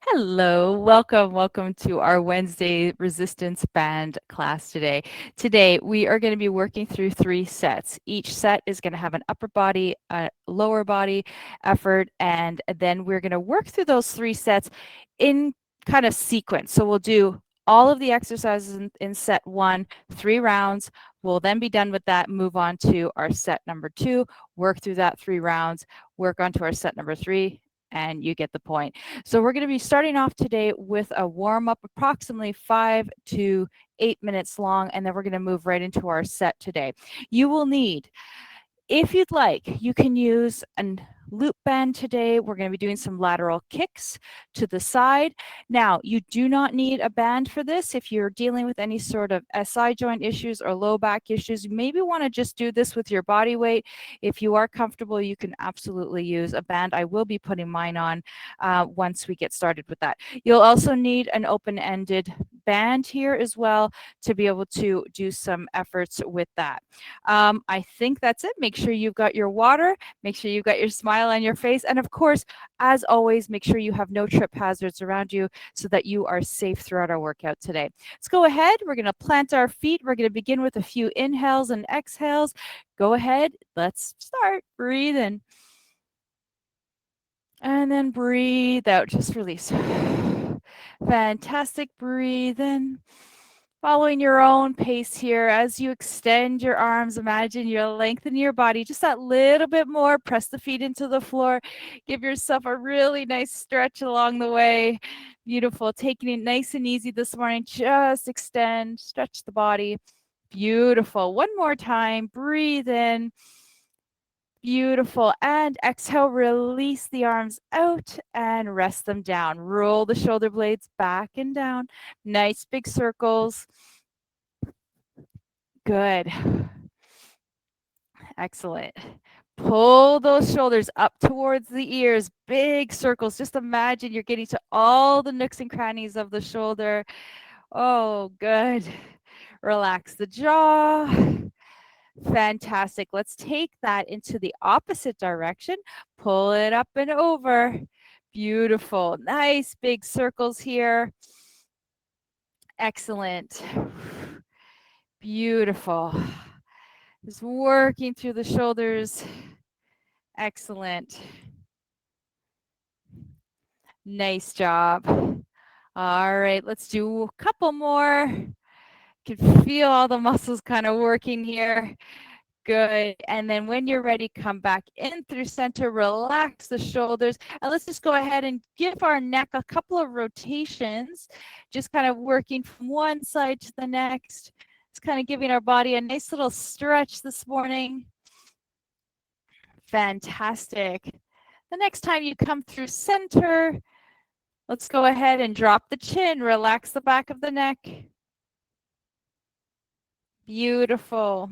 Hello, welcome to our Wednesday resistance band class today. Today, we are going to be working through 3 sets. Each set is going to have an upper body, a lower body effort, and then we're going to work through those 3 sets in kind of sequence. So we'll do all of the exercises in set 1, 3 rounds. We'll then be done with that, move on to our set number 2, work through that 3 rounds, work on to our set number 3, and you get the point. So we're going to be starting off today with a warm-up, approximately 5 to 8 minutes long, and then we're going to move right into our set today. You will need, if you'd like, you can use a loop band today. We're going to be doing some lateral kicks to the side. Now, you do not need a band for this. If you're dealing with any sort of SI joint issues or low back issues, you maybe want to just do this with your body weight. If you are comfortable, you can absolutely use a band. I will be putting mine on once we get started with that. You'll also need an open-ended band here as well to be able to do some efforts with that. I think that's it. Make sure you've got your water, make sure you've got your smile on your face, and of course, as always, make sure you have no trip hazards around you so that you are safe throughout our workout today. Let's go ahead. We're going to plant our feet. We're going to begin with a few inhales and exhales. Go ahead. Let's start. Breathe in. And then breathe out. Just release. Fantastic. Breathe in. Following your own pace here as you extend your arms, imagine you're lengthening your body just that little bit more. Press the feet into the floor. Give yourself a really nice stretch along the way. Beautiful. Taking it nice and easy this morning. Just extend, stretch the body. Beautiful. One more time. Breathe in. Beautiful. And exhale, release the arms out and rest them down. Roll the shoulder blades back and down. Nice big circles. Good. Excellent. Pull those shoulders up towards the ears, big circles. Just imagine you're getting to all the nooks and crannies of the shoulder. Oh, good. Relax the jaw. Fantastic. Let's take that into the opposite direction. Pull it up and over. Beautiful. Nice big circles here. Excellent. Beautiful. Just working through the shoulders. Excellent. Nice job. All right, let's do a couple more. You can feel all the muscles kind of working here. Good. And then when you're ready, come back in through center, relax the shoulders. And let's just go ahead and give our neck a couple of rotations, just kind of working from one side to the next. It's kind of giving our body a nice little stretch this morning. Fantastic. The next time you come through center, let's go ahead and drop the chin, relax the back of the neck. Beautiful.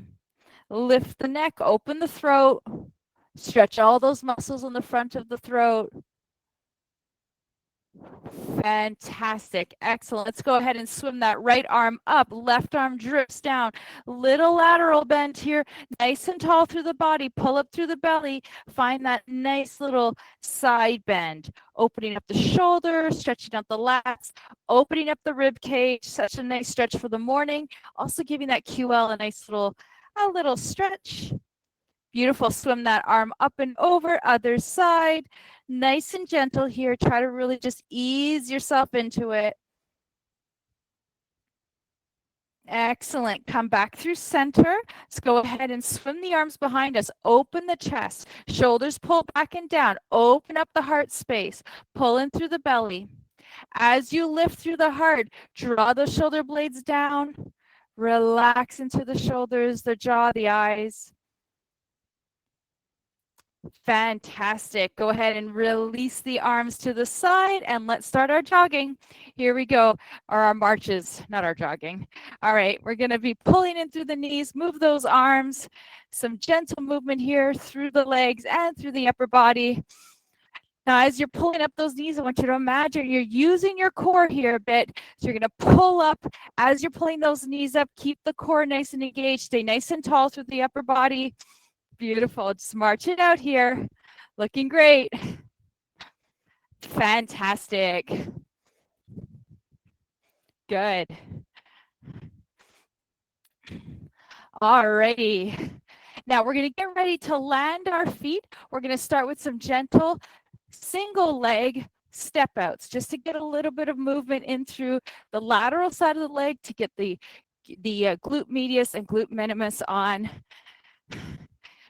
Lift the neck, open the throat, stretch all those muscles in the front of the throat. Fantastic. Excellent. Let's go ahead and swim that right arm up. Left arm drips down. Little lateral bend here. Nice and tall through the body. Pull up through the belly. Find that nice little side bend. Opening up the shoulder, stretching out the lats, opening up the rib cage. Such a nice stretch for the morning. Also giving that QL a little stretch. Beautiful. Swim that arm up and over. Other side. Nice and gentle here. Try to really just ease yourself into it. Excellent. Come back through center. Let's go ahead and swim the arms behind us. Open the chest. Shoulders pull back and down. Open up the heart space. Pull in through the belly. As you lift through the heart, draw the shoulder blades down. Relax into the shoulders, the jaw, the eyes. Fantastic. Go ahead and release the arms to the side and let's start our jogging. Here we go. Or our marches, not our jogging. All right, we're going to be pulling in through the knees. Move those arms. Some gentle movement here through the legs and through the upper body. Now, as you're pulling up those knees, I want you to imagine you're using your core here a bit. So you're going to pull up. As you're pulling those knees up, keep the core nice and engaged. Stay nice and tall through the upper body. Beautiful. Just march it out here. Looking great. Fantastic. Good. All righty. Now we're going to get ready to land our feet. We're going to start with some gentle single leg step outs just to get a little bit of movement in through the lateral side of the leg to get the glute medius and glute minimus on.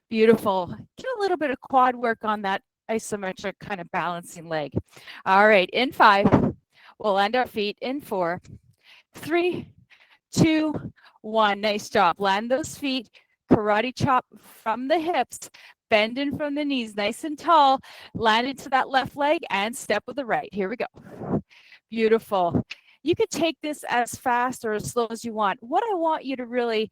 Beautiful. Get a little bit of quad work on that isometric kind of balancing leg. All right, in 5, we'll land our feet in 4, 3, 2, 1. Nice job. Land those feet. Karate chop from the hips. Bend in from the knees, nice and tall. Land into that left leg and step with the right. Here we go. Beautiful. You could take this as fast or as slow as you want. What I want you to really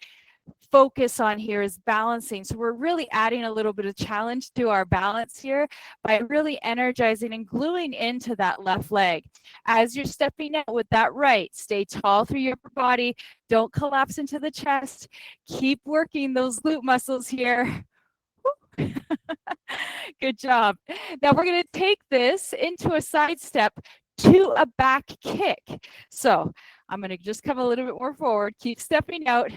focus on here is balancing. So we're really adding a little bit of challenge to our balance here by really energizing and gluing into that left leg. As you're stepping out with that right, stay tall through your upper body. Don't collapse into the chest. Keep working those glute muscles here. Good job. Now we're going to take this into a side step to a back kick. So I'm going to just come a little bit more forward. Keep stepping out.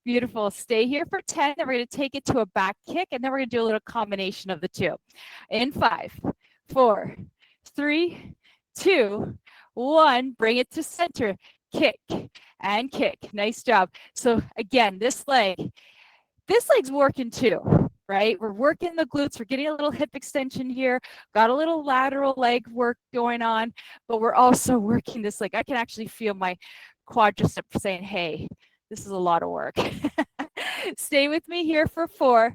Beautiful. Stay here for 10. Then we're going to take it to a back kick, and then we're going to do a little combination of the two. In 5, 4, 3, 2, 1. Bring it to center. Kick and kick. Nice job. So again, this leg's working too, right? We're working the glutes. We're getting a little hip extension here. Got a little lateral leg work going on, but we're also working this leg. I can actually feel my quadricep saying, hey, this is a lot of work. Stay with me here for 4,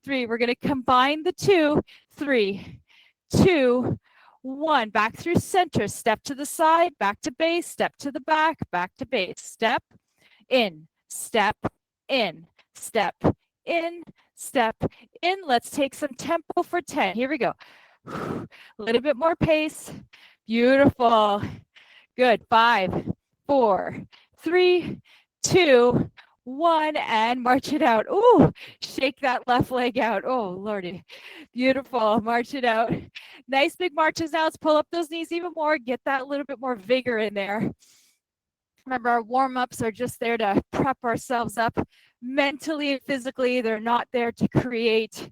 3. We're going to combine the 2, 3, 2, 1. Back through center. Step to the side, back to base, step to the back to base. Step in, step in, step in, step in. Let's take some tempo for 10. Here we go. A little bit more pace. Beautiful. Good. 5, 4, 3, 2, 1, and march it out. Ooh, shake that left leg out. Oh, Lordy. Beautiful. March it out. Nice big marches now. Let's pull up those knees even more. Get that little bit more vigor in there. Remember, our warm-ups are just there to prep ourselves up mentally and physically. They're not there to create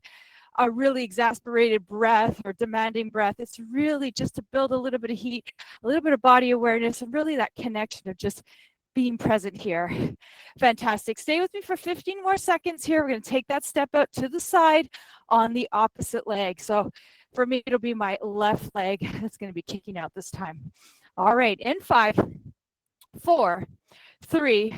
a really exasperated breath or demanding breath. It's really just to build a little bit of heat, a little bit of body awareness, and really that connection of just being present here. Fantastic. Stay with me for 15 more seconds here. We're going to take that step out to the side on the opposite leg. So for me, it'll be my left leg that's going to be kicking out this time. All right, in 5, 4, 3,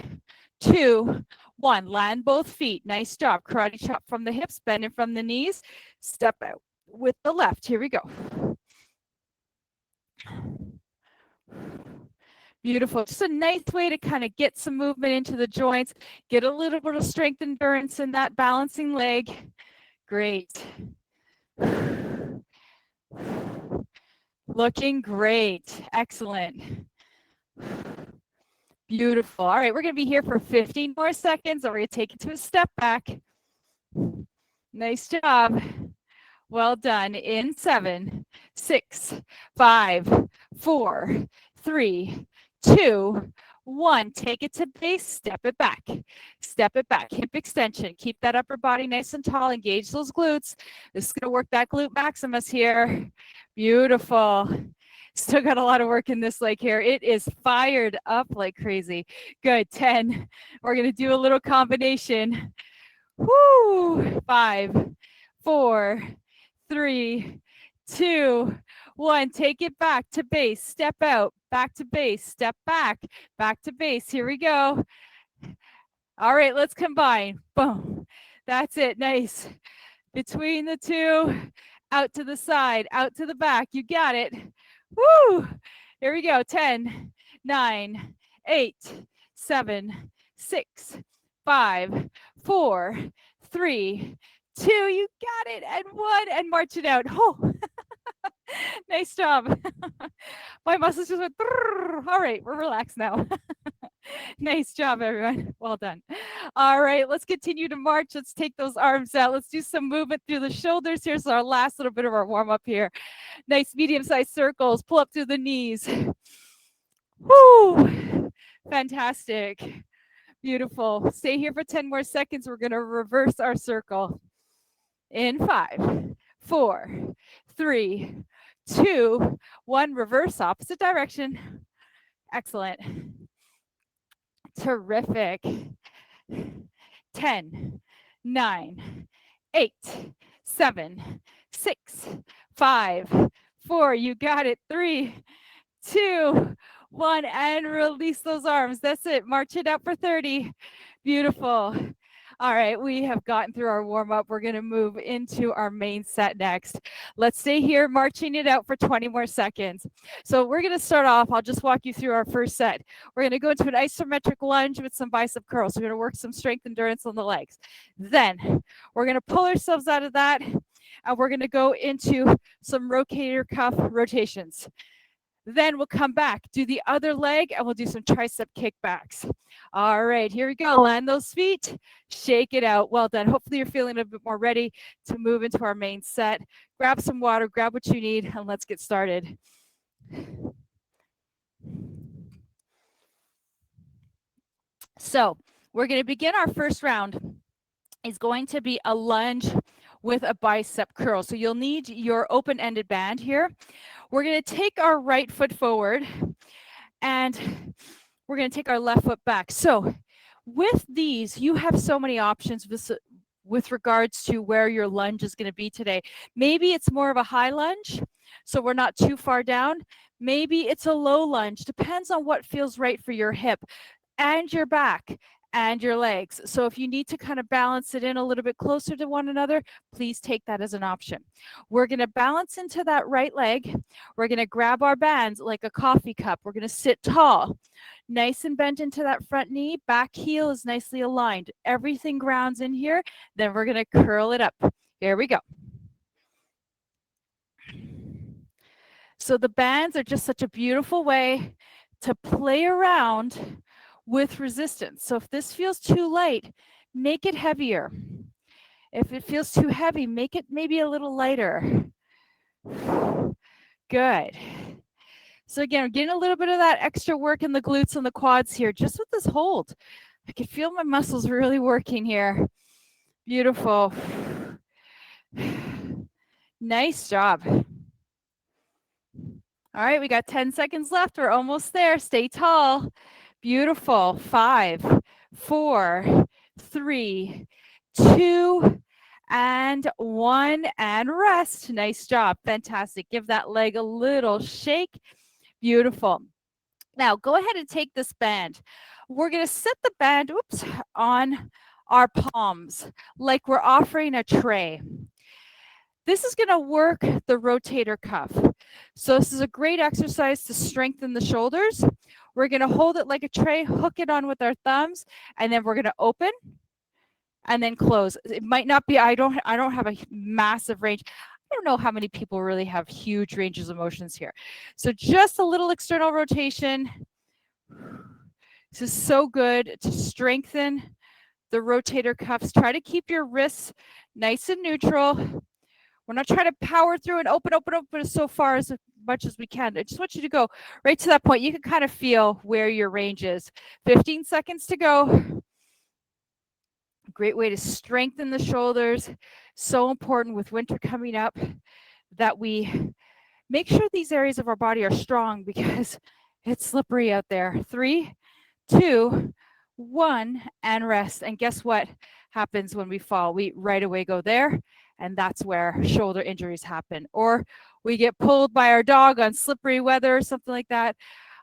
2, 1. Land both feet. Nice job. Karate chop from the hips, bending from the knees. Step out with the left. Here we go. Beautiful. Just a nice way to kind of get some movement into the joints, get a little bit of strength and endurance in that balancing leg. Great. Looking great. Excellent. Beautiful. All right, we're going to be here for 15 more seconds, and we're going to take it to a step back. Nice job. Well done. In 7, 6, 5, 4, 3, 2, 1. Take it to base. Step it back. Step it back. Hip extension. Keep that upper body nice and tall. Engage those glutes. This is going to work that glute maximus here. Beautiful. Still got a lot of work in this leg here. It is fired up like crazy. Good. 10. We're going to do a little combination. Woo! 5, 4, 3, 2, 1. Take it back to base. Step out. Back to base. Step back. Back to base. Here we go. All right, let's combine. Boom. That's it. Nice. Between the two. Out to the side. Out to the back. You got it. Woo! Here we go. 10, 9, 8, 7, 6, 5, 4, 3, 2. You got it. And 1. And march it out. Oh, nice job. My muscles just went. All right, we're relaxed now. Nice job, everyone. Well done. All right, let's continue to march. Let's take those arms out. Let's do some movement through the shoulders. Here's our last little bit of our warm up here. Nice medium-sized circles. Pull up through the knees. Woo! Fantastic. Beautiful. Stay here for 10 more seconds. We're going to reverse our circle. In 5, 4, 3, 2, 1. Reverse opposite direction. Excellent. Terrific. 10, 9, 8, 7, 6, 5, 4. You got it. 3, 2, 1, and release those arms. That's it. March it out for 30. Beautiful. All right, we have gotten through our warm up. We're going to move into our main set next. Let's stay here, marching it out for 20 more seconds. So we're going to start off. I'll just walk you through our first set. We're going to go into an isometric lunge with some bicep curls. We're going to work some strength endurance on the legs. Then we're going to pull ourselves out of that, and we're going to go into some rotator cuff rotations. Then we'll come back, do the other leg, and we'll do some tricep kickbacks. All right, here we go. Land those feet, shake it out. Well done. Hopefully you're feeling a bit more ready to move into our main set. Grab some water, grab what you need, and let's get started. So we're going to begin our first round. Is going to be a lunge with a bicep curl. So you'll need your open-ended band here. We're going to take our right foot forward and we're going to take our left foot back. So with these, you have so many options with regards to where your lunge is going to be today. Maybe it's more of a high lunge, so we're not too far down. Maybe it's a low lunge, depends on what feels right for your hip and your back and your legs. So if you need to kind of balance it in a little bit closer to one another, please take that as an option. We're going to balance into that right leg. We're going to grab our bands like a coffee cup. We're going to sit tall, nice and bent into that front knee. Back heel is nicely aligned. Everything grounds in here. Then we're going to curl it up. Here we go. So the bands are just such a beautiful way to play around with resistance. So if this feels too light, make it heavier. If it feels too heavy, make it maybe a little lighter. Good. So again, we're getting a little bit of that extra work in the glutes and the quads here, just with this hold. I can feel my muscles really working here. Beautiful. Nice job. All right, we got 10 seconds left. We're almost there. Stay tall. Beautiful. 5, 4, 3, 2, and 1, and rest. Nice job. Fantastic. Give that leg a little shake. Beautiful. Now, go ahead and take this band. We're going to set the band, on our palms like we're offering a tray. This is going to work the rotator cuff. So this is a great exercise to strengthen the shoulders. We're going to hold it like a tray, hook it on with our thumbs, and then we're going to open and then close. It might not be, I don't have a massive range. I don't know how many people really have huge ranges of motions here. So just a little external rotation. This is so good to strengthen the rotator cuffs. Try to keep your wrists nice and neutral. We're not trying to power through and open so far as much as we can. I just want you to go right to that point. You can kind of feel where your range is. 15 seconds to go. Great way to strengthen the shoulders. So important with winter coming up that we make sure these areas of our body are strong because it's slippery out there. 3, 2, 1, and rest. And guess what happens when we fall? We right away go there, and that's where shoulder injuries happen. Or we get pulled by our dog on slippery weather or something like that.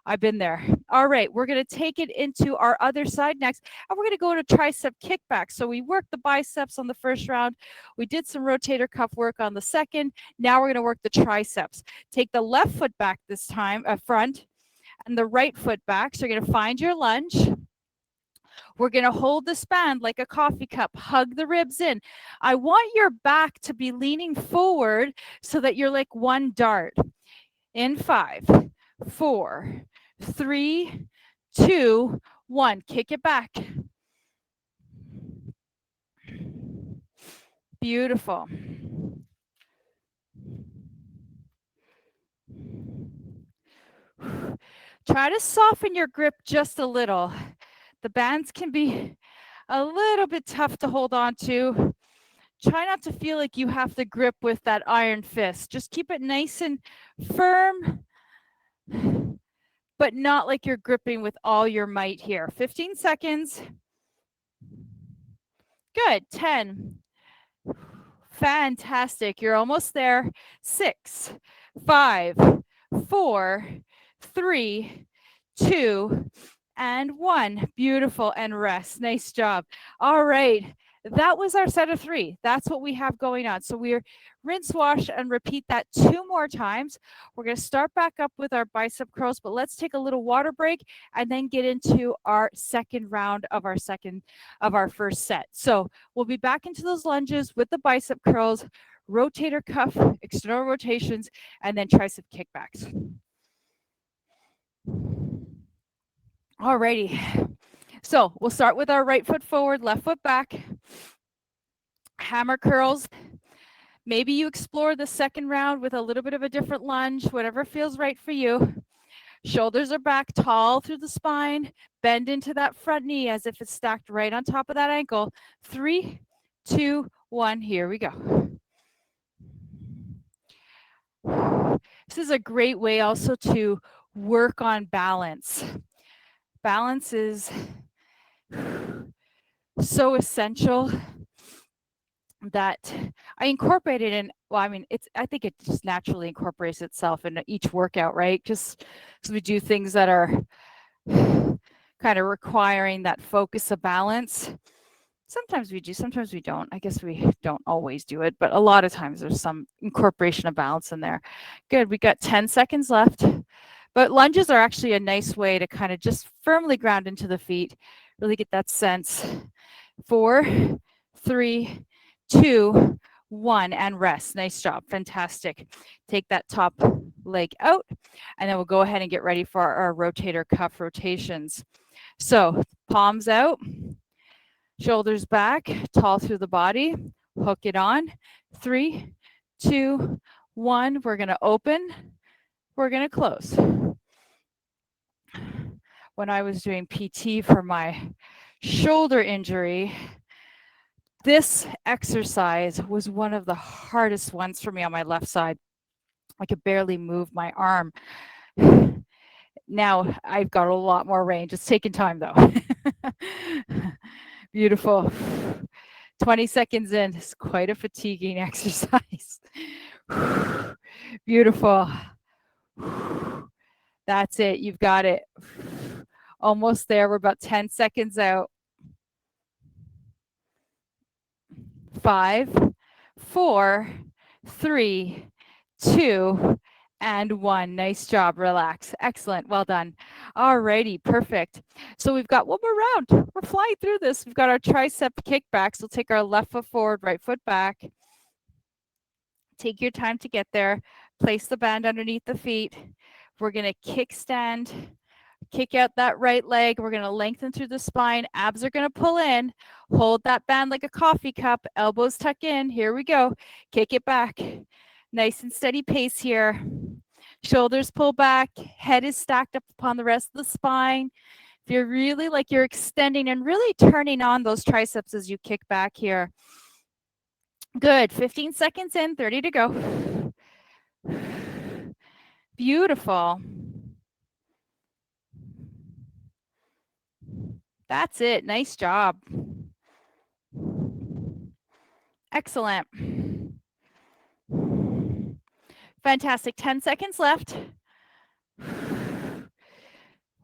I've been there. All right, we're going to take it into our other side next, and we're going to go to tricep kickback. So we worked the biceps on the first round. We did some rotator cuff work on the second. Now we're going to work the triceps. Take the left foot back this time, front, and the right foot back. So you're going to find your lunge. We're going to hold the span like a coffee cup. Hug the ribs in. I want your back to be leaning forward so that you're like one dart. In 5, 4, 3, 2, 1. Kick it back. Beautiful. Try to soften your grip just a little. The bands can be a little bit tough to hold on to. Try not to feel like you have to grip with that iron fist. Just keep it nice and firm, but not like you're gripping with all your might here. 15 seconds. Good. 10. Fantastic. You're almost there. 6, 5, 4, 3, 2, and 1. Beautiful. And rest. Nice job. All right. That was our set of 3. That's what we have going on. So we're rinse, wash, and repeat that 2 more times. We're going to start back up with our bicep curls, but let's take a little water break and then get into our second round of our first set. So we'll be back into those lunges with the bicep curls, rotator cuff, external rotations, and then tricep kickbacks. Alrighty. So we'll start with our right foot forward, left foot back. Hammer curls. Maybe you explore the second round with a little bit of a different lunge, whatever feels right for you. Shoulders are back, tall through the spine. Bend into that front knee as if it's stacked right on top of that ankle. 3, 2, 1. Here we go. This is a great way also to work on balance. Balance is so essential that I incorporate it in. Well, I mean, I think it just naturally incorporates itself into each workout, right? Just so we do things that are kind of requiring that focus of balance. Sometimes we do, sometimes we don't. I guess we don't always do it, but a lot of times there's some incorporation of balance in there. Good, we got 10 seconds left. But lunges are actually a nice way to kind of just firmly ground into the feet, really get that sense. 4, 3, 2, 1, and rest. Nice job. Fantastic. Take that top leg out, and then we'll go ahead and get ready for our rotator cuff rotations. So palms out, shoulders back, tall through the body. Hook it on. 3, 2, 1. We're going to open. We're going to close. When I was doing PT for my shoulder injury, this exercise was one of the hardest ones for me on my left side. I could barely move my arm. Now I've got a lot more range. It's taking time though. Beautiful. 20 seconds in. It's quite a fatiguing exercise. Beautiful. That's it. You've got it. Almost there. We're about 10 seconds out. 5, 4, 3, 2, and 1. Nice job. Relax. Excellent. Well done. All righty. Perfect. So we've got one more round. We're flying through this. We've got our tricep kickbacks. We'll take our left foot forward, right foot back. Take your time to get there. Place the band underneath the feet. We're going to kickstand. Kick out that right leg. We're going to lengthen through the spine. Abs are going to pull in. Hold that band like a coffee cup. Elbows tuck in. Here we go. Kick it back. Nice and steady pace here. Shoulders pull back. Head is stacked up upon the rest of the spine. If you're really like you're extending and really turning on those triceps as you kick back here. Good. 15 seconds in. 30 to go. Beautiful. That's it. Nice job. Excellent. Fantastic. 10 seconds left.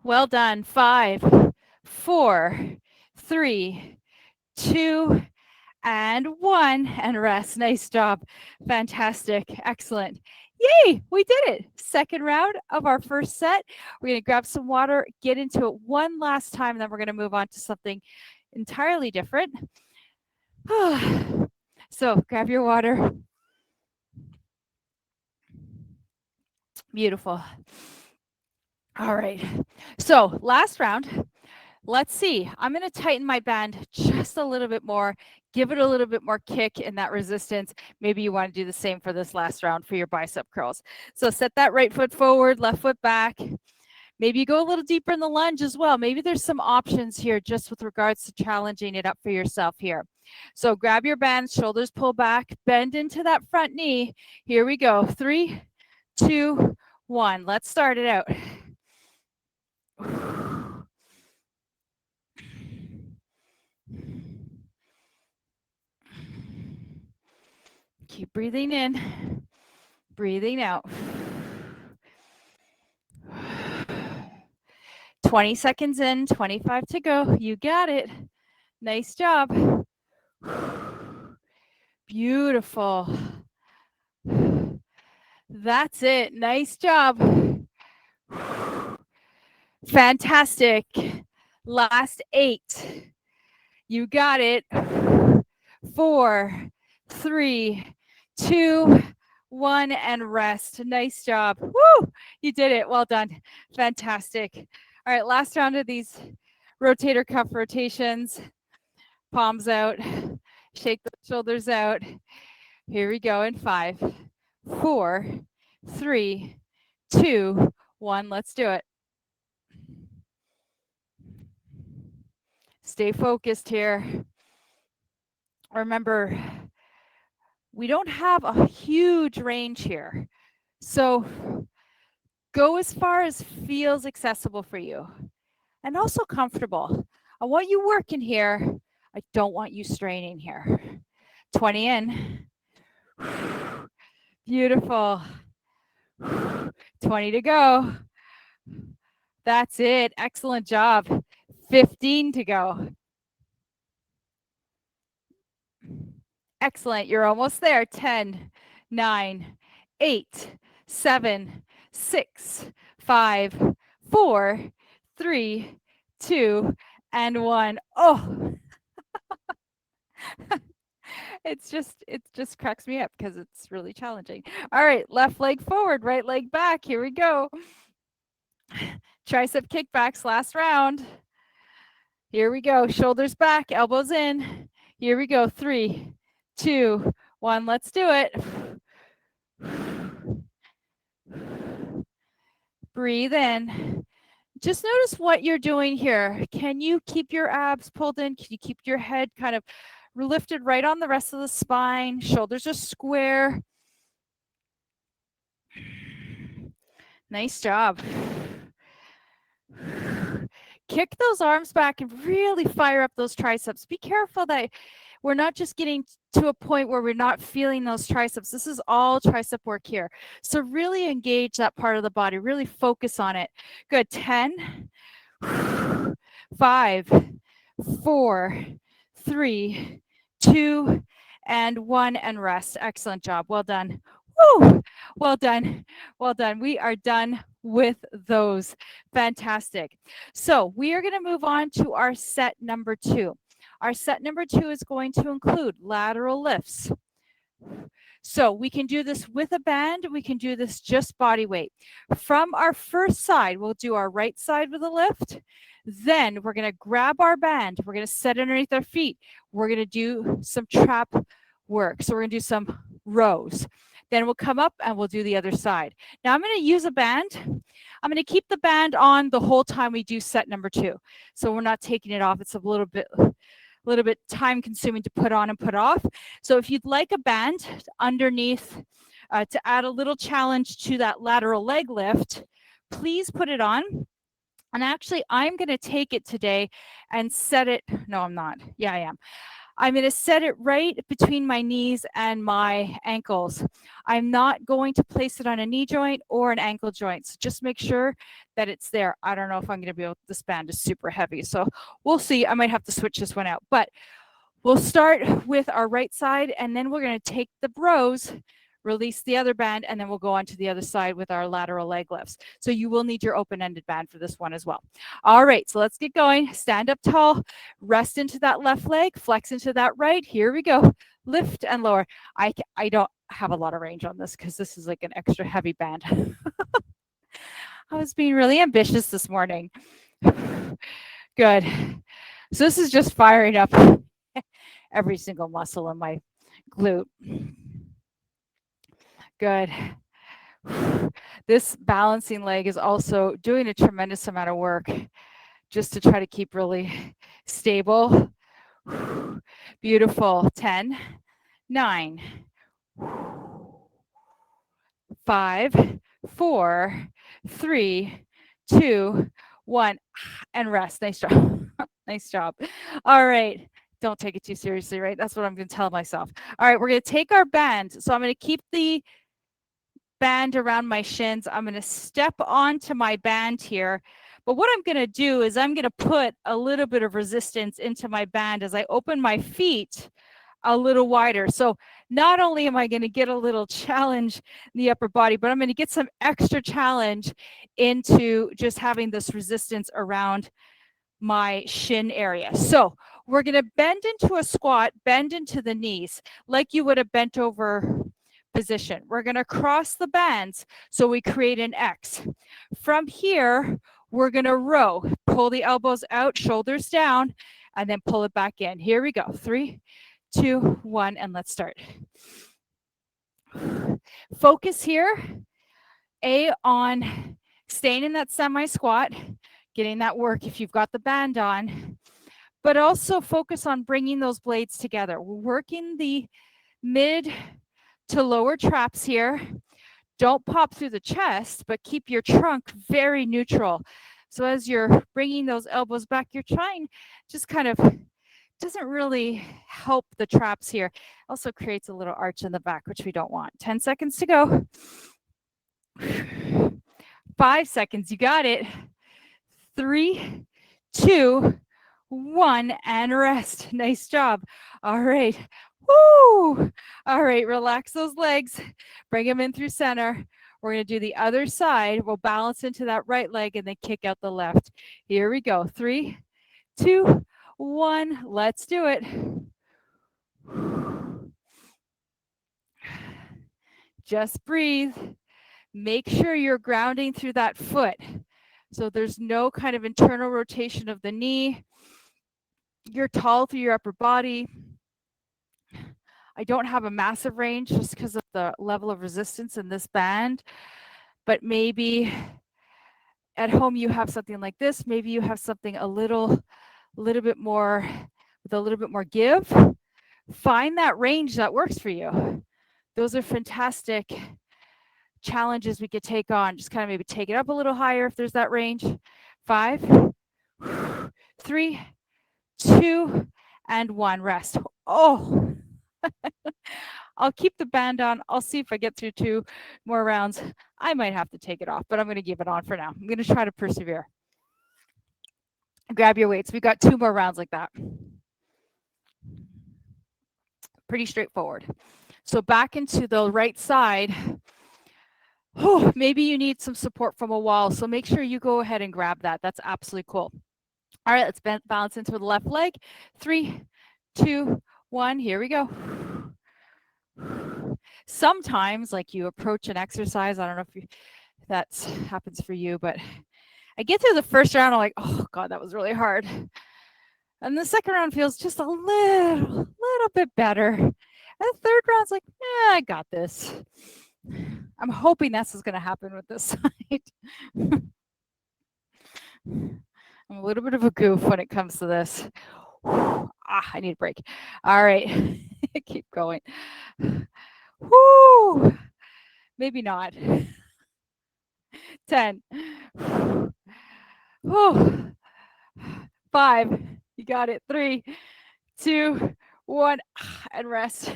Well done. 5, 4, 3, 2, and 1. And rest. Nice job. Fantastic. Excellent. Yay, we did it. Second round of our first set. We're going to grab some water, get into it one last time, and then we're going to move on to something entirely different. So grab your water. Beautiful. All right. So last round. Let's see. I'm going to tighten my band just a little bit more, give it a little bit more kick in that resistance. Maybe you want to do the same for this last round for your bicep curls. So set that right foot forward, left foot back. Maybe you go a little deeper in the lunge as well. Maybe there's some options here just with regards to challenging it up for yourself here. So grab your bands, shoulders pull back, bend into that front knee. Here we go. 3, 2, 1. Let's start it out. Keep breathing in, breathing out. 20 seconds in, 25 to go. You got it. Nice job. Beautiful. That's it. Nice job. Fantastic. Last 8. You got it. 4, 3, 2, 1, and rest. Nice job. Woo! You did it. Well done. Fantastic. All right, last round of these rotator cuff rotations. Palms out. Shake the shoulders out. Here we go in 5, 4, 3, 2, 1. Let's do it. Stay focused here. Remember, we don't have a huge range here. So go as far as feels accessible for you and also comfortable. I want you working here. I don't want you straining here. 20 in. Beautiful. 20 to go. That's it. Excellent job. 15 to go. Excellent. You're almost there. 10, 9, 8, 7, 6, 5, 4, 3, 2, and 1. Oh, it just cracks me up because it's really challenging. All right, left leg forward, right leg back. Here we go. Tricep kickbacks, last round. Here we go. Shoulders back, elbows in. Here we go. 3, 2, 1. Let's do it. Breathe in. Just notice what you're doing here. Can you keep your abs pulled in? Can you keep your head kind of lifted right on the rest of the spine? Shoulders are square. Nice job. Kick those arms back and really fire up those triceps. Be careful that we're not just getting to a point where we're not feeling those triceps. This is all tricep work here. So really engage that part of the body. Really focus on it. Good. 10, 5, 4, 3, 2, and 1, and rest. Excellent job. Well done. Woo! Well done. Well done. We are done with those. Fantastic. So we are going to move on to our set number 2. Our set number 2 is going to include lateral lifts. So we can do this with a band. We can do this just body weight. From our first side, we'll do our right side with a lift. Then we're going to grab our band. We're going to set it underneath our feet. We're going to do some trap work. So we're going to do some rows. Then we'll come up and we'll do the other side. Now I'm going to use a band. I'm going to keep the band on the whole time we do set number 2. So we're not taking it off. It's a little bit time consuming to put on and put off. So if you'd like a band underneath to add a little challenge to that lateral leg lift, please put it on. And actually, I'm going to take it today and set it. No, I'm not. Yeah, I am. I'm going to set it right between my knees and my ankles. I'm not going to place it on a knee joint or an ankle joint. So just make sure that it's there. I don't know if I'm going to be able, this band is super heavy. So we'll see. I might have to switch this one out. But we'll start with our right side, and then we're going to take the rows, release the other band, and then we'll go on to the other side with our lateral leg lifts. So you will need your open-ended band for this one as well. All right, so let's get going. Stand up tall, rest into that left leg, flex into that right. Here we go. Lift and lower. I don't have a lot of range on this because this is like an extra heavy band. I was being really ambitious this morning. Good. So this is just firing up every single muscle in my glute. Good. This balancing leg is also doing a tremendous amount of work just to try to keep really stable. Beautiful. 10, 9, 5, 4, 3, 2, 1, and rest. Nice job. Nice job. All right. Don't take it too seriously, right? That's what I'm going to tell myself. All right, we're going to take our band. So I'm going to keep the band around my shins. I'm going to step onto my band here. But what I'm going to do is I'm going to put a little bit of resistance into my band as I open my feet a little wider. So not only am I going to get a little challenge in the upper body, but I'm going to get some extra challenge into just having this resistance around my shin area. So we're going to bend into a squat, bend into the knees like you would have bent over position. We're going to cross the bands so we create an X. From here, we're going to row. Pull the elbows out, shoulders down, and then pull it back in. Here we go. 3, 2, 1, and let's start. Focus here, A, on staying in that semi-squat, getting that work if you've got the band on, but also focus on bringing those blades together. We're working the mid to lower traps here. Don't pop through the chest, but keep your trunk very neutral. So as you're bringing those elbows back, you're trying, just kind of doesn't really help the traps here. Also creates a little arch in the back, which we don't want. 10 seconds to go. 5 seconds, you got it. 3, 2, 1, and rest. Nice job. All right. Woo! All right, relax those legs. Bring them in through center. We're going to do the other side. We'll balance into that right leg and then kick out the left. Here we go. 3, 2, 1. Let's do it. Just breathe. Make sure you're grounding through that foot. So there's no kind of internal rotation of the knee. You're tall through your upper body. I don't have a massive range just because of the level of resistance in this band, but maybe at home you have something like this. Maybe you have something a little bit more, with a little bit more give. Find that range that works for you. Those are fantastic challenges we could take on. Just kind of maybe take it up a little higher if there's that range. 5, 3, 2, and 1. Rest. Oh, I'll keep the band on. I'll see if I get through 2 more rounds. I might have to take it off, but I'm going to give it on for now. I'm going to try to persevere. Grab your weights. We've got 2 more rounds like that. Pretty straightforward. So back into the right side. Oh, maybe you need some support from a wall. So make sure you go ahead and grab that. That's absolutely cool. All right, let's balance into the left leg. 3, 2, 1. Here we go. Sometimes, like you approach an exercise, I don't know if that happens for you, but I get through the first round, I'm like, oh God, that was really hard. And the second round feels just a little bit better. And the third round's like, I got this. I'm hoping that's what's going to happen with this side. I'm a little bit of a goof when it comes to this. I need a break. All right, keep going. Woo! Maybe not. 10. Whew. 5. You got it. 3, 2, 1, and rest.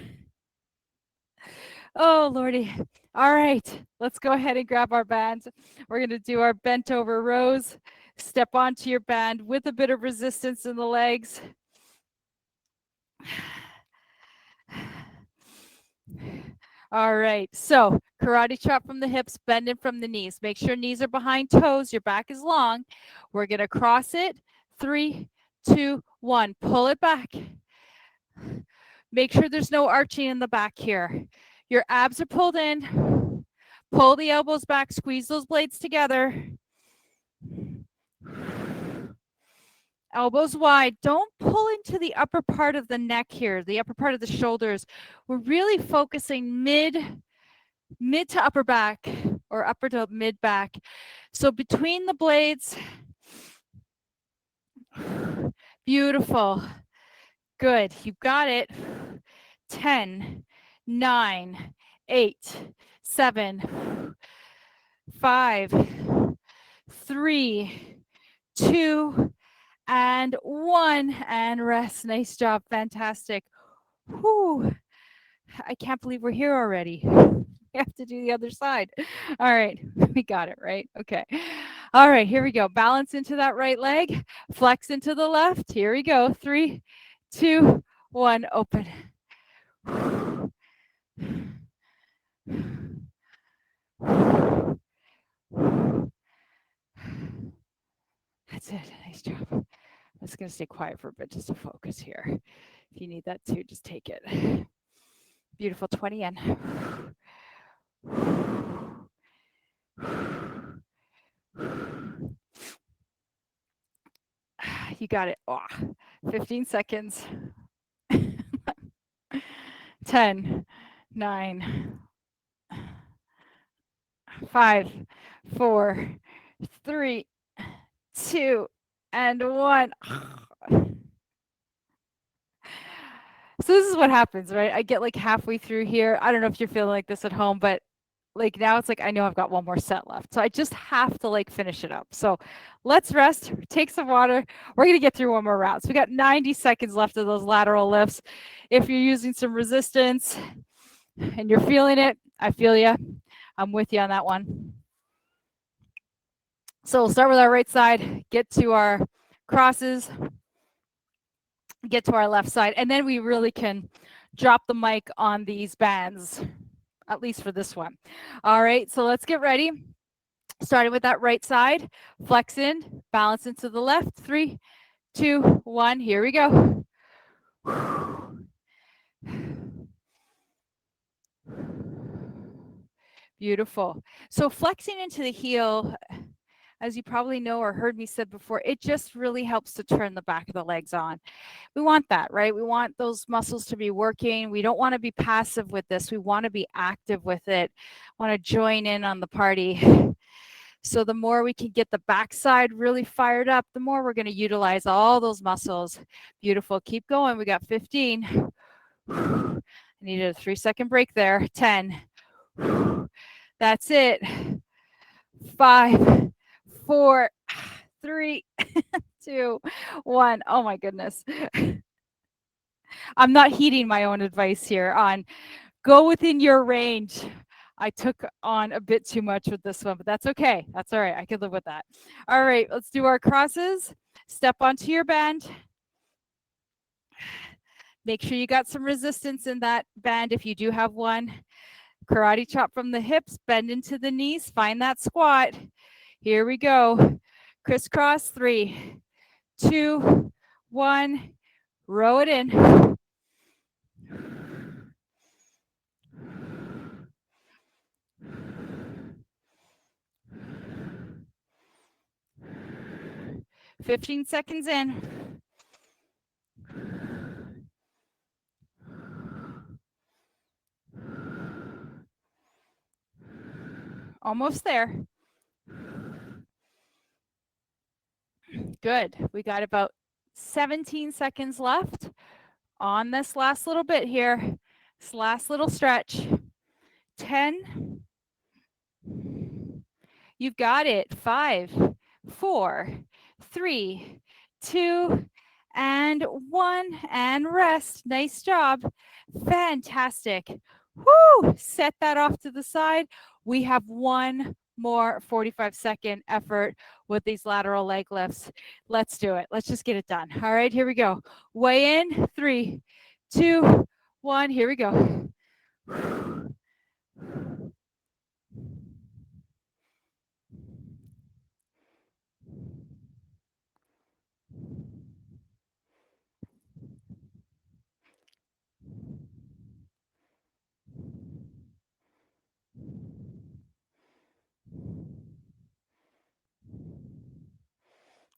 Oh, Lordy. All right, let's go ahead and grab our bands. We're going to do our bent over rows. Step onto your band with a bit of resistance in the legs. All right, so karate chop from the hips, bending from the knees. Make sure knees are behind toes, your back is long. We're going to cross it. 3, 2, 1. Pull it back. Make sure there's no arching in the back here. Your abs are pulled in. Pull the elbows back, squeeze those blades together. Elbows wide. Don't pull into the upper part of the neck here, the upper part of the shoulders. We're really focusing mid to upper back. or upper to mid back. So between the blades, beautiful. Good. You've got it. 10, 9, 8, 7, 5, 3, 2, and 1. And rest. Nice job. Fantastic. Whew. I can't believe we're here already. We have to do the other side. All right. We got it, right? Okay. All right. Here we go. Balance into that right leg. Flex into the left. Here we go. 3, 2, 1. Open. That's it. Nice job. I'm just going to stay quiet for a bit just to focus here. If you need that too, just take it. Beautiful. 20 in. You got it. Oh, 15 seconds. 10, 9, 5, 4, 3, 2, and 1. So this is what happens, right? I get like halfway through here. I don't know if you're feeling like this at home, but like now it's like I know I've got one more set left. So I just have to like finish it up. So let's rest, take some water. We're going to get through one more round. So we got 90 seconds left of those lateral lifts. If you're using some resistance and you're feeling it, I feel you. I'm with you on that one. So we'll start with our right side, get to our crosses, get to our left side, and then we really can drop the mic on these bands, at least for this one. All right, so let's get ready. Starting with that right side, flex in, balance into the left. 3, 2, 1, here we go. Beautiful. So flexing into the heel, as you probably know or heard me said before, it just really helps to turn the back of the legs on. We want that, right? We want those muscles to be working. We don't want to be passive with this. We want to be active with it. Want to join in on the party. So the more we can get the backside really fired up, the more we're going to utilize all those muscles. Beautiful. Keep going. We got 15. I needed a 3-second break there. 10. That's it. 5, 4, 3, 2, 1. Oh my goodness. I'm not heeding my own advice here on go within your range. I took on a bit too much with this one, but that's okay. That's all right. I could live with that. All right, let's do our crosses. Step onto your band. Make sure you got some resistance in that band if you do have one. Karate chop from the hips, bend into the knees, find that squat. Here we go. Crisscross, 3, 2, 1. Row it in. "15 seconds in. Almost there. Good. We got about 17 seconds left on this last little bit here. This last little stretch. 10. You've got it. 5, 4, 3, 2, and 1. And rest. Nice job. Fantastic. Woo! Set that off to the side. We have one more 45-second effort with these lateral leg lifts. Let's do it. Let's just get it done. All right, here we go. Weigh in. 3, 2, 1. Here we go.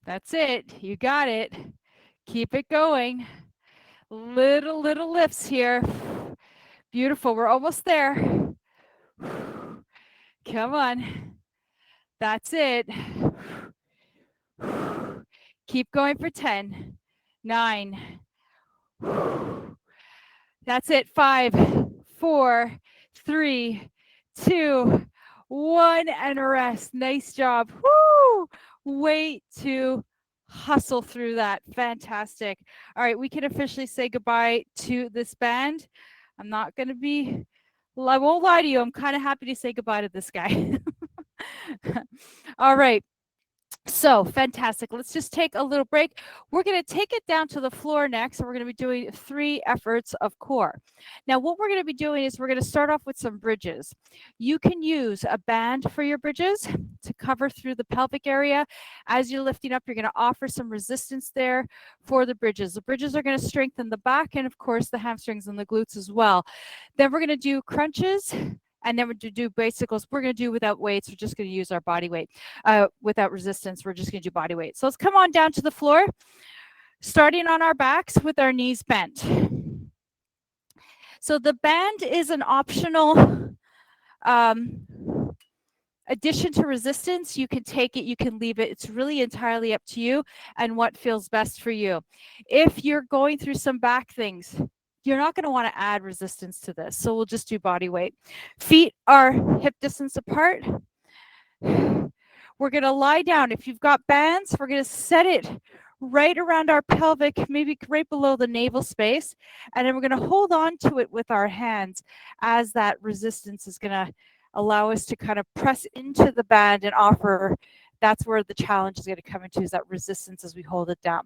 That's it. You got it. Keep it going. Little lifts here. Beautiful. We're almost there. Come on. That's it. Keep going for 10, 9. That's it. 5, 4, 3, 2, 1, and rest. Nice job. Woo! Way to hustle through that. Fantastic. All right, we can officially say goodbye to this band. I'm not going to be, I won't lie to you. I'm kind of happy to say goodbye to this guy. All right. So fantastic. Let's just take a little break. We're going to take it down to the floor next, and we're going to be doing 3 efforts of core. Now, what we're going to be doing is we're going to start off with some bridges. You can use a band for your bridges to cover through the pelvic area. As you're lifting up, you're going to offer some resistance there for the bridges. The bridges are going to strengthen the back and, of course, the hamstrings and the glutes as well. Then we're going to do crunches. And then we're going to do basicals. We're going to do without weights. We're just going to use our body weight. Without resistance, we're just going to do body weight. So let's come on down to the floor, starting on our backs with our knees bent. So the band is an optional addition to resistance. You can take it, you can leave it. It's really entirely up to you and what feels best for you. If you're going through some back things, you're not going to want to add resistance to this. So we'll just do body weight. Feet are hip distance apart. We're going to lie down. If you've got bands, we're going to set it right around our pelvic, maybe right below the navel space. And then we're going to hold on to it with our hands as that resistance is going to allow us to kind of press into the band and offer. That's where the challenge is going to come into, is that resistance as we hold it down.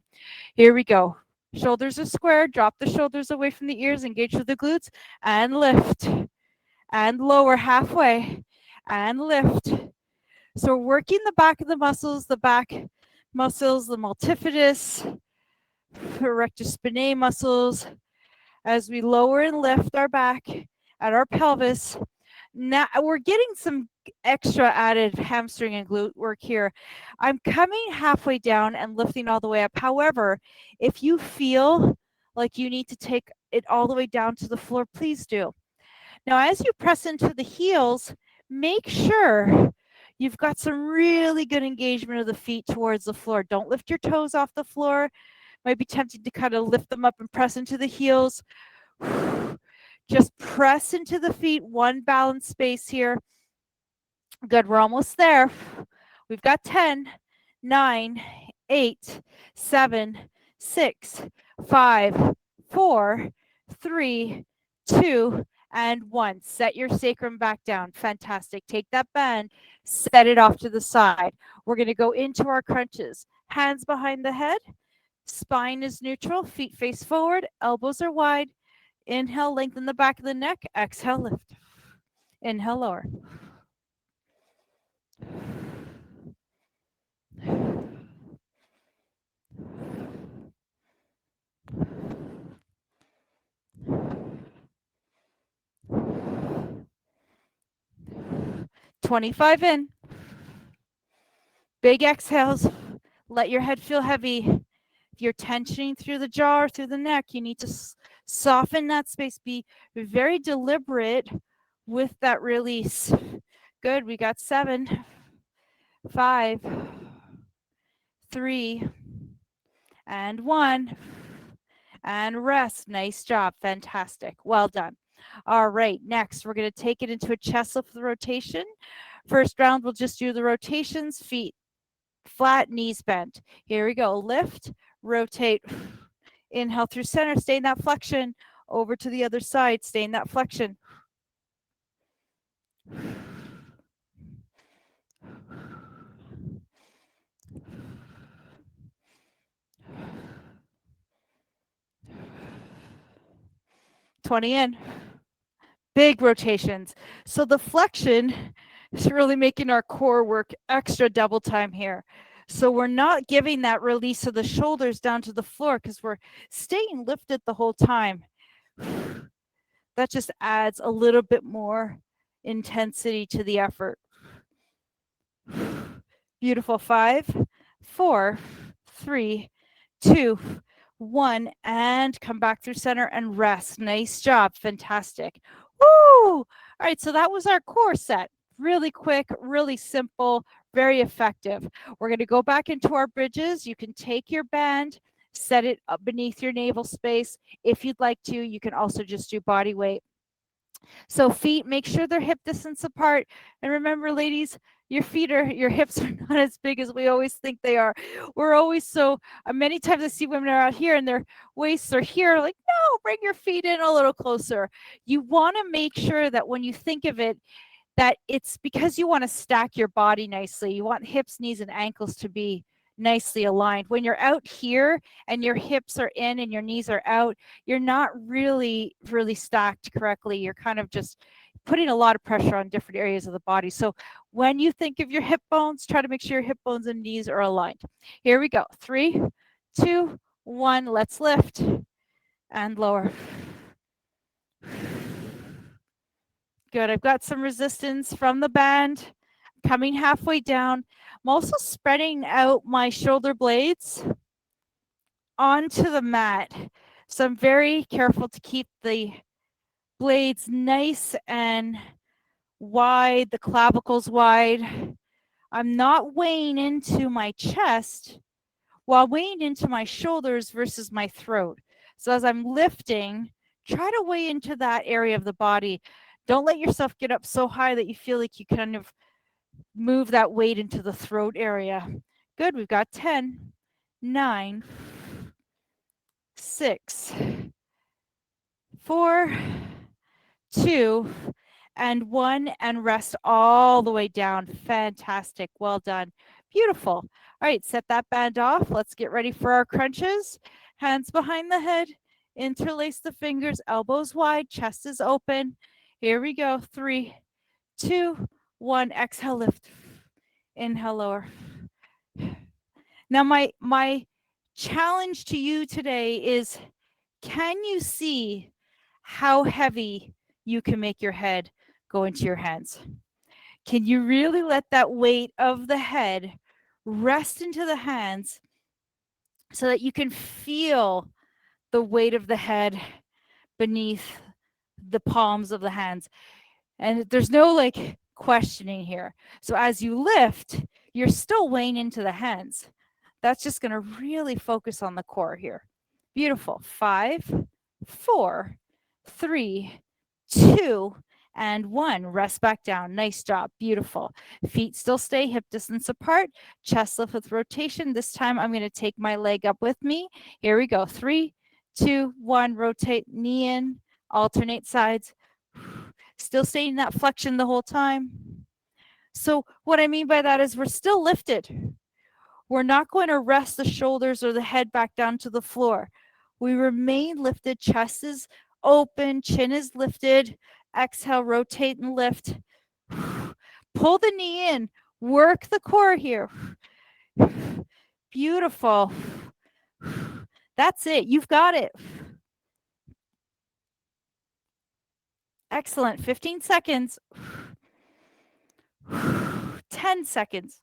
Here we go. Shoulders are square. Drop the shoulders away from the ears. Engage with the glutes. And lift. And lower halfway. And lift. So we're working the back of the muscles, the multifidus, rectus spinae muscles, as we lower and lift our back at our pelvis. Now we're getting some extra added hamstring and glute work here. I'm coming halfway down and lifting all the way up. However, if you feel like you need to take it all the way down to the floor, please do. Now, as you press into the heels, make sure you've got some really good engagement of the feet towards the floor. Don't lift your toes off the floor. Might be tempted to kind of lift them up and press into the heels. Just press into the feet, one balanced space here. Good, we're almost there. We've got 10, 9, 8, 7, 6, 5, 4, 3, 2, and 1. Set your sacrum back down. Fantastic. Take that band, set it off to the side. We're going to go into our crunches. Hands behind the head. Spine is neutral. Feet face forward. Elbows are wide. Inhale, lengthen the back of the neck. Exhale, lift. Inhale, lower. $25 in. Big exhales. Let your head feel heavy. If you're tensioning through the jaw or through the neck, you need to soften that space. Be very deliberate with that release. Good. We got 7, 5, 3, and 1. And rest. Nice job. Fantastic. Well done. All right. Next, we're going to take it into a chest lift rotation. First round, we'll just do the rotations. Feet flat, knees bent. Here we go. Lift, rotate. Inhale through center. Stay in that flexion. Over to the other side. Stay in that flexion. $20 in. Big rotations. So the flexion is really making our core work extra double time here. So we're not giving that release of the shoulders down to the floor because we're staying lifted the whole time. That just adds a little bit more intensity to the effort. Beautiful. 5, 4, 3, 2, 1, and come back through center and rest. Nice job. Fantastic. Woo! All right, so that was our core set. Really quick, really simple, very effective. We're going to go back into our bridges. You can take your band, set it up beneath your navel space. If you'd like to, you can also just do body weight. So feet, make sure they're hip distance apart. And remember, ladies, your hips are not as big as we always think they are. We're always so, many times I see women are out here and their waists are here, like, no, bring your feet in a little closer. You want to make sure that when you think of it, that it's because you want to stack your body nicely. You want hips, knees, and ankles to be nicely aligned. When you're out here and your hips are in and your knees are out, you're not really stacked correctly. You're kind of just putting a lot of pressure on different areas of the body. So when you think of your hip bones, try to make sure your hip bones and knees are aligned. Here we go. 3, 2, 1. Let's lift and lower. Good. I've got some resistance from the band coming halfway down. I'm also spreading out my shoulder blades onto the mat. So I'm very careful to keep the blades nice and wide, the clavicles wide. I'm not weighing into my chest while weighing into my shoulders versus my throat. So as I'm lifting, try to weigh into that area of the body. Don't let yourself get up so high that you feel like you kind of move that weight into the throat area. Good. We've got 10, 9, 6, 4, 2, and 1, and rest all the way down. Fantastic. Well done. Beautiful. All right, set that band off. Let's get ready for our crunches. Hands behind the head. Interlace the fingers, elbows wide, chest is open. Here we go. 3, 2, 1. Exhale, lift. Inhale, lower. Now, my challenge to you today is, can you see how heavy you can make your head go into your hands? Can you really let that weight of the head rest into the hands so that you can feel the weight of the head beneath the palms of the hands? And there's no like questioning here. So as you lift, you're still weighing into the hands. That's just going to really focus on the core here. Beautiful. 5, 4, 3, 2, and 1. Rest back down. Nice job. Beautiful. Feet still stay hip distance apart. Chest lift with rotation. This time I'm going to take my leg up with me. Here we go. 3, 2, 1. Rotate. Knee in. Alternate sides. Still staying in that flexion the whole time. So what I mean by that is we're still lifted. We're not going to rest the shoulders or the head back down to the floor. We remain lifted. Chest is open. Chin is lifted. Exhale, rotate and lift. Pull the knee in. Work the core here. Beautiful. That's it. You've got it. Excellent. 15 seconds. 10 seconds.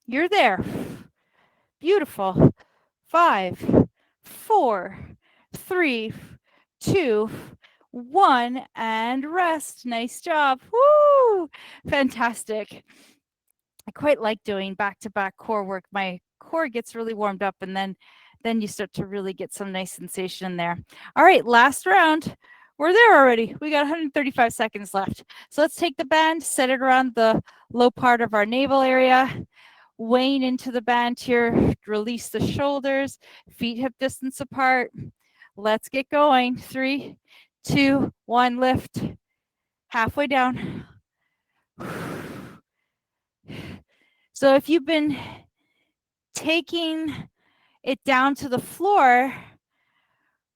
You're there. Beautiful. 5, 4, 3, 2, 1, and rest. Nice job. Woo! Fantastic. I quite like doing back-to-back core work. My core gets really warmed up, and then you start to really get some nice sensation in there. All right, last round. We're there already. We got 135 seconds left. So let's take the band, set it around the low part of our navel area. Weighing into the band here, release the shoulders, feet hip distance apart. Let's get going. 3, 2, 1, lift. Halfway down. So if you've been taking it down to the floor,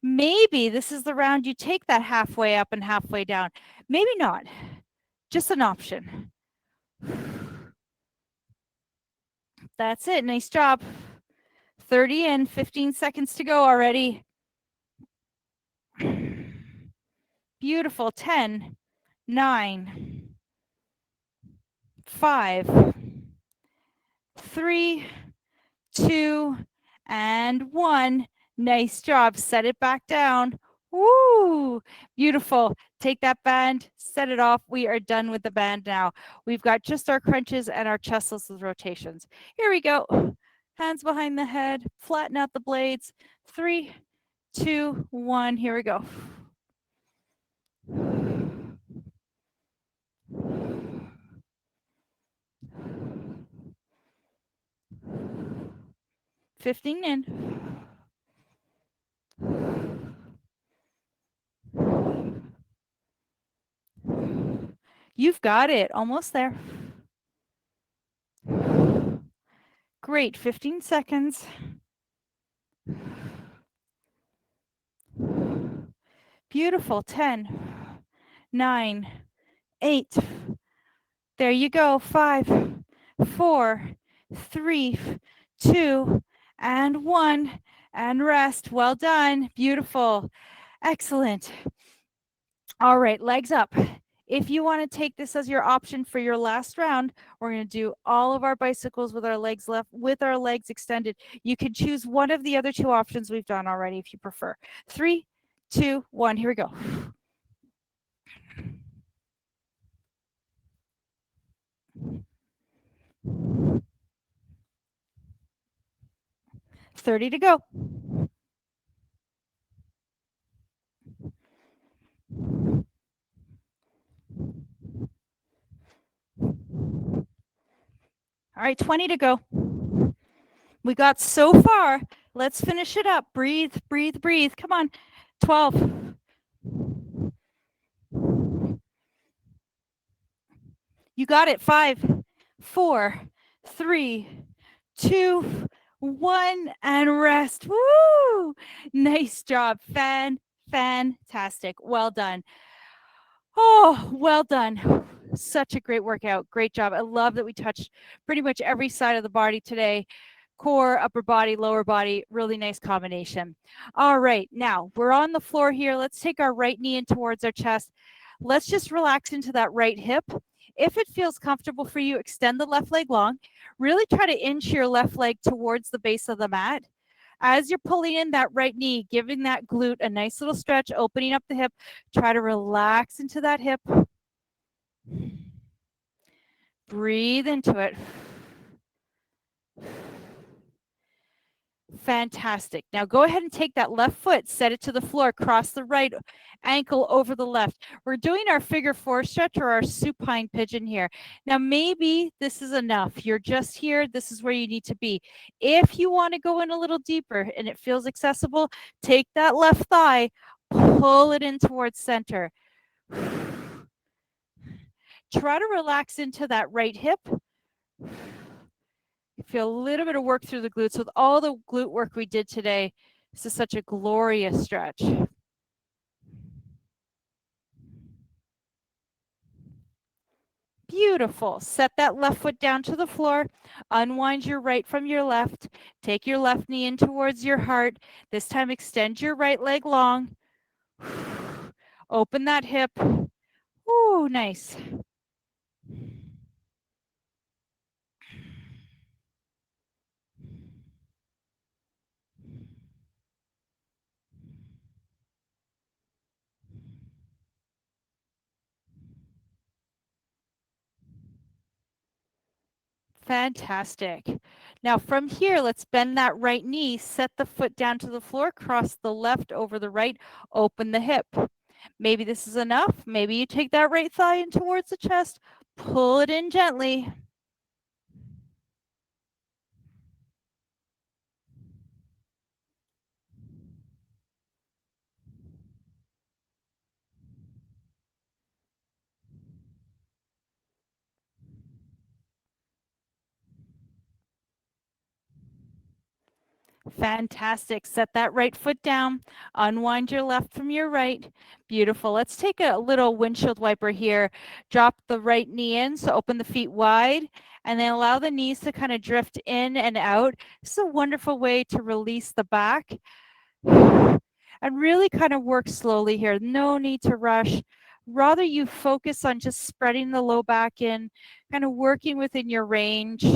maybe this is the round you take that halfway up and halfway down. Maybe not. Just an option. That's it. Nice job. 30 in, 15 seconds to go already. Beautiful. 10, 9, 5, 3, 2, and 1. Nice job. Set it back down. Woo! Beautiful. Take that band, set it off. We are done with the band now. We've got just our crunches and our chestless rotations. Here we go. Hands behind the head, flatten out the blades. 3, 2, 1. Here we go. 15 in. You've got it. Almost there. Great. 15 seconds. Beautiful. 10, 9, 8. There you go. 5, 4, 3, 2, and 1. And rest. Well done. Beautiful. Excellent. All right, legs up. If you want to take this as your option for your last round, we're going to do all of our bicycles with our legs left, with our legs extended. You can choose one of the other two options we've done already if you prefer. 3, 2, 1. Here we go. 30 to go. All right, 20 to go. We got so far. Let's finish it up. Breathe, breathe, breathe. Come on. 12. You got it. 5, 4, 3, 2, 1, and rest. Woo! Nice job. Fantastic. Well done. Oh, well done. Such a great workout. Great job. I love that we touched pretty much every side of the body today. Core, upper body, lower body, really nice combination. All right, now we're on the floor here. Let's take our right knee in towards our chest. Let's just relax into that right hip. If it feels comfortable for you, extend the left leg long. Really try to inch your left leg towards the base of the mat. As you're pulling in that right knee, giving that glute a nice little stretch, opening up the hip, try to relax into that hip. Breathe into it. Fantastic. Now go ahead and take that left foot, set it to the floor, cross the right ankle over the left. We're doing our figure 4 stretch or our supine pigeon here. Now maybe this is enough. You're just here. This is where you need to be. If you want to go in a little deeper and it feels accessible, take that left thigh, pull it in towards center. Try to relax into that right hip. Feel a little bit of work through the glutes. With all the glute work we did today, this is such a glorious stretch. Beautiful. Set that left foot down to the floor. Unwind your right from your left. Take your left knee in towards your heart. This time extend your right leg long. Open that hip. Ooh, nice. Fantastic. Now from here, let's bend that right knee, set the foot down to the floor, cross the left over the right, open the hip. Maybe this is enough. Maybe you take that right thigh in towards the chest, pull it in gently. Fantastic. Set that right foot down. Unwind your left from your right. Beautiful. Let's take a little windshield wiper here. Drop the right knee in, so open the feet wide, and then allow the knees to kind of drift in and out. This is a wonderful way to release the back and really kind of work slowly here. No need to rush. Rather, you focus on just spreading the low back in, kind of working within your range.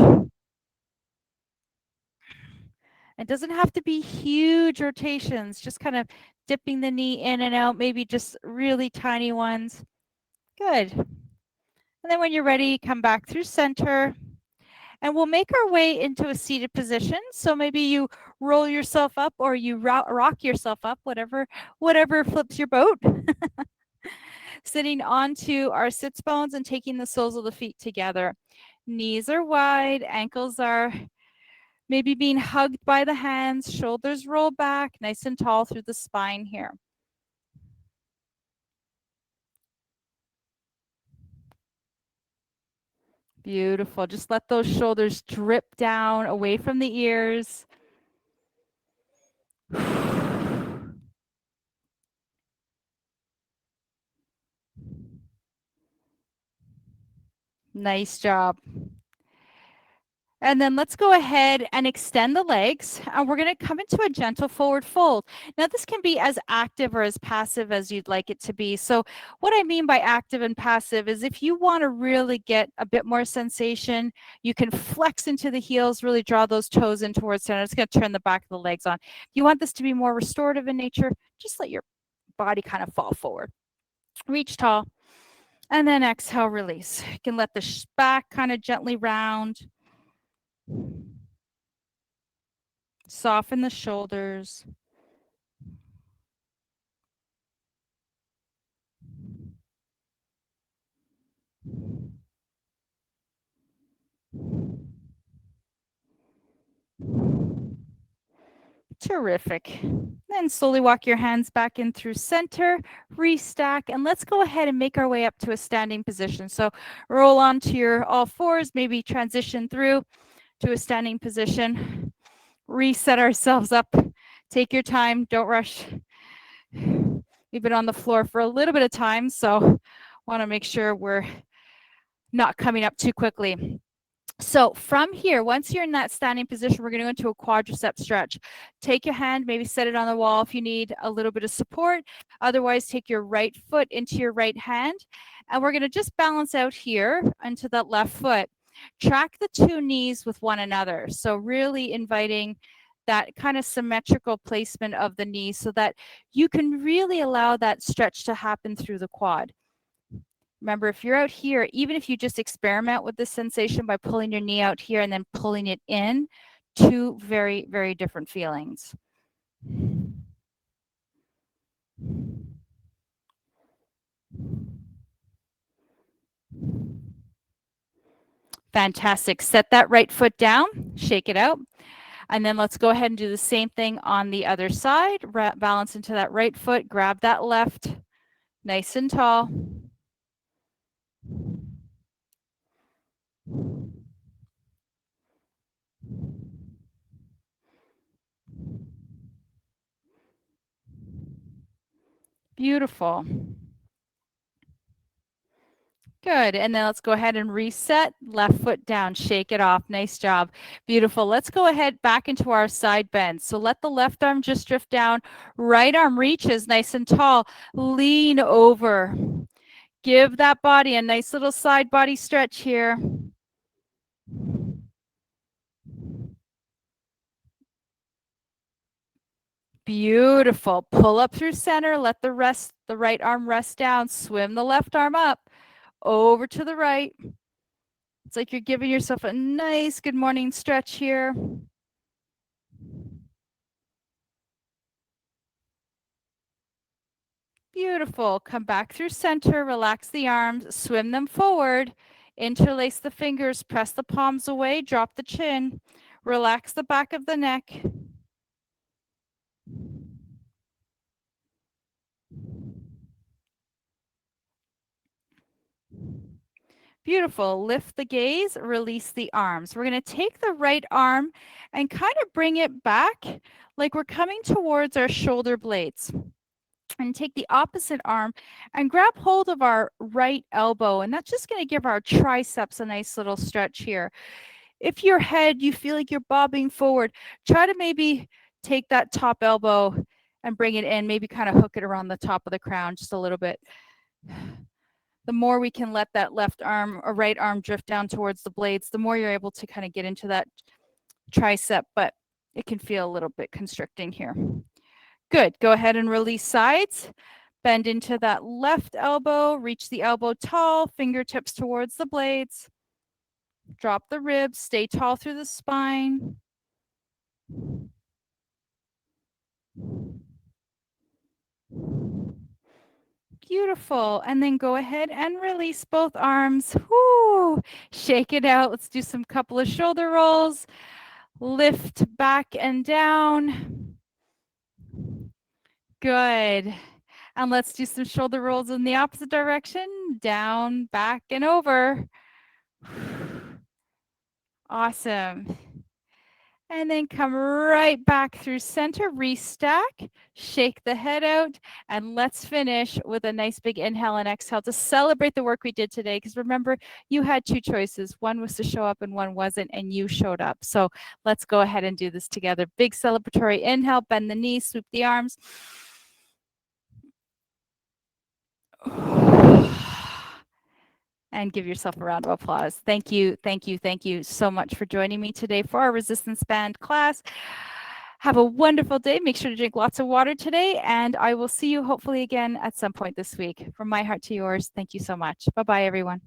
It doesn't have to be huge rotations, just kind of dipping the knee in and out, maybe just really tiny ones. Good. And then when you're ready, come back through center. And we'll make our way into a seated position. So maybe you roll yourself up or you rock yourself up, whatever flips your boat. Sitting onto our sits bones and taking the soles of the feet together. Knees are wide, ankles are maybe being hugged by the hands, shoulders roll back, nice and tall through the spine here. Beautiful. Just let those shoulders drip down away from the ears. Nice job. And then let's go ahead and extend the legs. And we're going to come into a gentle forward fold. Now, this can be as active or as passive as you'd like it to be. So what I mean by active and passive is if you want to really get a bit more sensation, you can flex into the heels, really draw those toes in towards center. It's going to turn the back of the legs on. If you want this to be more restorative in nature, just let your body kind of fall forward. Reach tall. And then exhale, release. You can let the back kind of gently round. Soften the shoulders. Terrific. Then slowly walk your hands back in through center, restack, and let's go ahead and make our way up to a standing position. So roll onto your all fours, maybe transition through to a standing position. Reset ourselves up. Take your time, don't rush. We've been on the floor for a little bit of time, so want to make sure we're not coming up too quickly. So from here, once you're in that standing position, we're going to go into a quadricep stretch. Take your hand, maybe set it on the wall if you need a little bit of support. Otherwise, take your right foot into your right hand. And we're going to just balance out here onto that left foot. Track the two knees with one another. So really inviting that kind of symmetrical placement of the knee so that you can really allow that stretch to happen through the quad. Remember, if you're out here, even if you just experiment with this sensation by pulling your knee out here and then pulling it in, two very, very different feelings. Fantastic. Set that right foot down, shake it out. And then let's go ahead and do the same thing on the other side. Balance into that right foot, grab that left, nice and tall. Beautiful. Good. And then let's go ahead and reset. Left foot down. Shake it off. Nice job. Beautiful. Let's go ahead back into our side bend. So let the left arm just drift down. Right arm reaches nice and tall. Lean over. Give that body a nice little side body stretch here. Beautiful. Pull up through center. Let the right arm rest down. Swim the left arm up. Over to the right. It's like you're giving yourself a nice good morning stretch here. Beautiful. Come back through center. Relax the arms. Swim them forward. Interlace the fingers. Press the palms away. Drop the chin. Relax the back of the neck. Beautiful. Lift the gaze, release the arms. We're going to take the right arm and kind of bring it back like we're coming towards our shoulder blades. And take the opposite arm and grab hold of our right elbow. And that's just going to give our triceps a nice little stretch here. If your head, you feel like you're bobbing forward, try to maybe take that top elbow and bring it in, maybe kind of hook it around the top of the crown just a little bit. The more we can let that left arm or right arm drift down towards the blades, the more you're able to kind of get into that tricep. But It can feel a little bit constricting here. Good. Go ahead and release sides. Bend into that left elbow, reach the elbow tall, fingertips towards the blades. Drop the ribs, stay tall through the spine. Beautiful. And then go ahead and release both arms. Whoo! Shake it out. Let's do some couple of shoulder rolls. Lift back and down. Good. And let's do some shoulder rolls in the opposite direction. Down, back, and over. Awesome. And then come right back through center, restack, shake the head out, and let's finish with a nice big inhale and exhale to celebrate the work we did today. Because remember, you had two choices. One was to show up and one wasn't, and you showed up. So let's go ahead and do this together. Big celebratory inhale, bend the knees, swoop the arms. And give yourself a round of applause. Thank you, thank you, thank you so much for joining me today for our resistance band class. Have a wonderful day. Make sure to drink lots of water today, and I will see you hopefully again at some point this week. From my heart to yours, thank you so much. Bye-bye, everyone.